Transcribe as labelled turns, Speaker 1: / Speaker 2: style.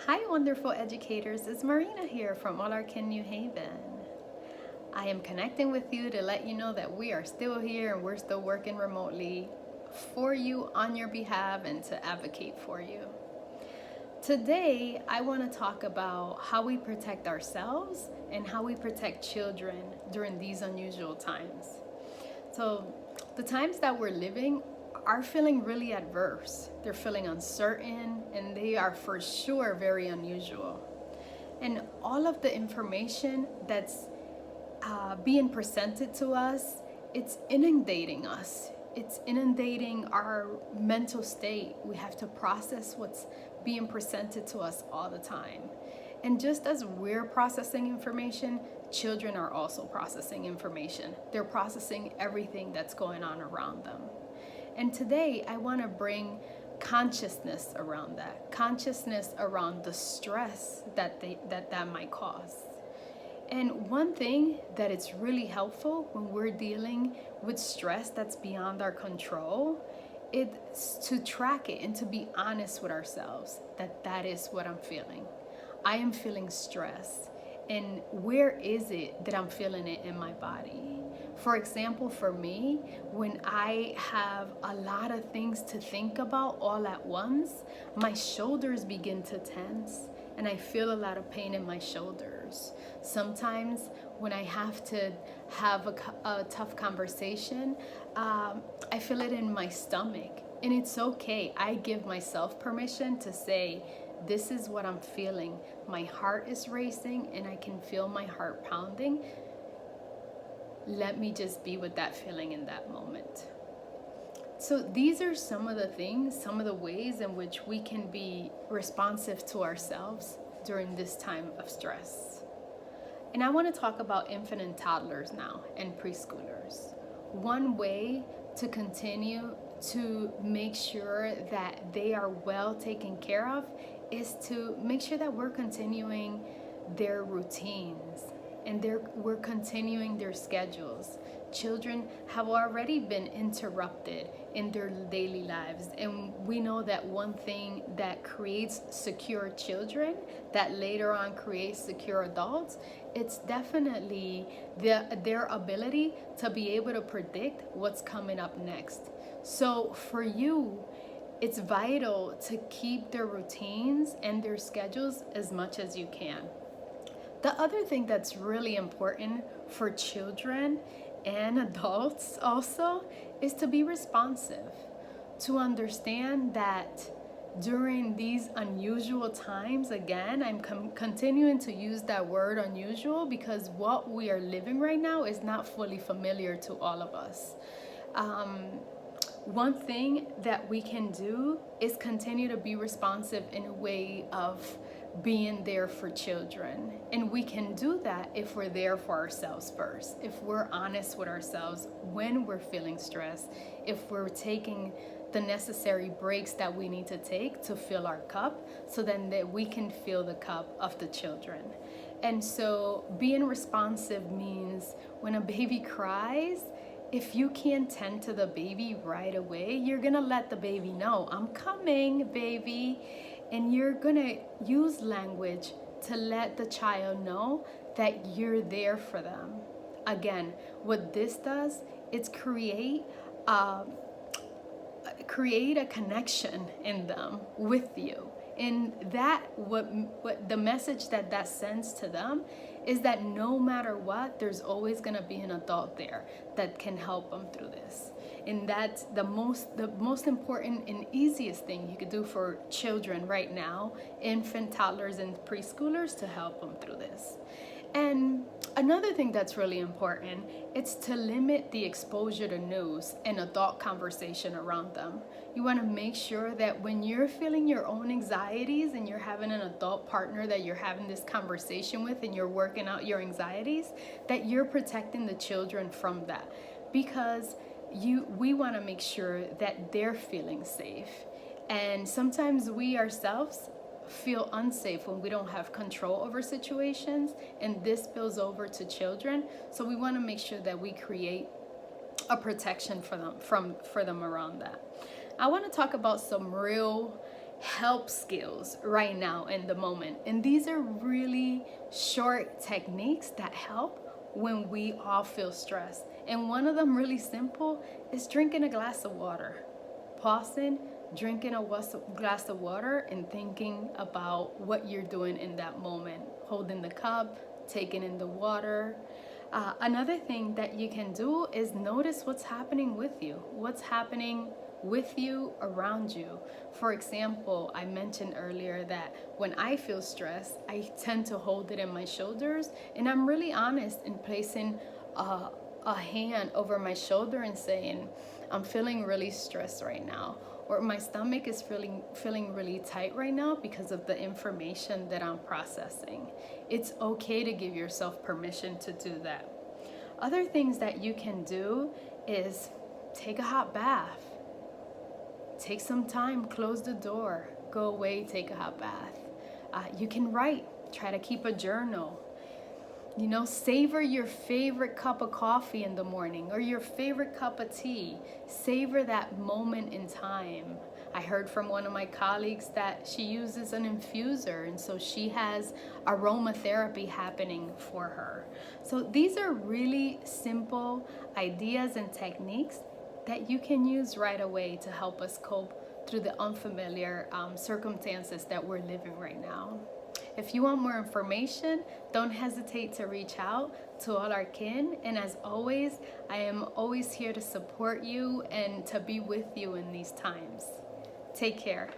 Speaker 1: Hi, wonderful educators. It's Marina here from Olarkin, New Haven. I am connecting with you to let you know that we are still here and we're still working remotely for you on your behalf and to advocate for you. Today, I want to talk about how we protect ourselves and how we protect children during these unusual times. So, the times that we're living are feeling really adverse. They're feeling uncertain and they are for sure very unusual. And all of the information that's being presented to us, it's inundating us. It's inundating our mental state. We have to process what's being presented to us all the time. And just as we're processing information, children are also processing information. They're processing everything that's going on around them. And today I want to bring consciousness around that, consciousness around the stress that might cause. And one thing that it's really helpful when we're dealing with stress that's beyond our control is to track it and to be honest with ourselves that is what I'm feeling. I am feeling stress. And where is it that I'm feeling it in my body? For example, for me, when I have a lot of things to think about all at once, my shoulders begin to tense and I feel a lot of pain in my shoulders. Sometimes when I have to have a tough conversation, I feel it in my stomach. And it's okay. I give myself permission to say, this is what I'm feeling. My heart is racing and I can feel my heart pounding. Let me just be with that feeling in that moment. So these are some of the things, some of the ways in which we can be responsive to ourselves during this time of stress. And I want to talk about infant and toddlers now and preschoolers. One way to continue to make sure that they are well taken care of is to make sure that we're continuing their routines and we're continuing their schedules. Children have already been interrupted in their daily lives, and we know that one thing that creates secure children that later on creates secure adults, it's definitely their ability to be able to predict what's coming up next. So for you, it's vital to keep their routines and their schedules as much as you can. The other thing that's really important for children and adults also is to be responsive, to understand that during these unusual times, again, I'm continuing to use that word unusual because what we are living right now is not fully familiar to all of us. One thing that we can do is continue to be responsive in a way of being there for children. And we can do that if we're there for ourselves first, if we're honest with ourselves when we're feeling stressed, if we're taking the necessary breaks that we need to take to fill our cup so then that we can fill the cup of the children. And so being responsive means when a baby cries, if you can't tend to the baby right away, you're gonna let the baby know, I'm coming, baby. And you're gonna use language to let the child know that you're there for them. Again, what this does is create a connection in them with you. And that what the message that sends to them is that no matter what, there's always going to be an adult there that can help them through this. And that's the most important and easiest thing you could do for children right now, infant, toddlers, and preschoolers, to help them through this. And another thing that's really important is to limit the exposure to news and adult conversation around them. You want to make sure that when you're feeling your own anxieties and you're having an adult partner that you're having this conversation with and you're working out your anxieties, that you're protecting the children from that. Because we want to make sure that they're feeling safe. And sometimes we ourselves feel unsafe when we don't have control over situations, and this spills over to children. So we want to make sure that we create a protection for them around that. I want to talk about some real help skills right now in the moment. And these are really short techniques that help when we all feel stressed. And one of them, really simple, is drinking a glass of water. Pausing, drinking a glass of water, and thinking about what you're doing in that moment. Holding the cup, taking in the water. Another thing that you can do is notice what's happening with you. What's happening with you, around you. For example, I mentioned earlier that when I feel stressed, I tend to hold it in my shoulders, and I'm really honest in placing a hand over my shoulder and saying, I'm feeling really stressed right now, or my stomach is feeling really tight right now because of the information that I'm processing. It's okay to give yourself permission to do that. Other things that you can do is take a hot bath. Take some time, close the door, go away, take a hot bath. You can write, try to keep a journal. You know, savor your favorite cup of coffee in the morning or your favorite cup of tea. Savor that moment in time. I heard from one of my colleagues that she uses an infuser, and so she has aromatherapy happening for her. So these are really simple ideas and techniques that you can use right away to help us cope through the unfamiliar circumstances that we're living right now. If you want more information, don't hesitate to reach out to all our kin. And as always, I am always here to support you and to be with you in these times. Take care.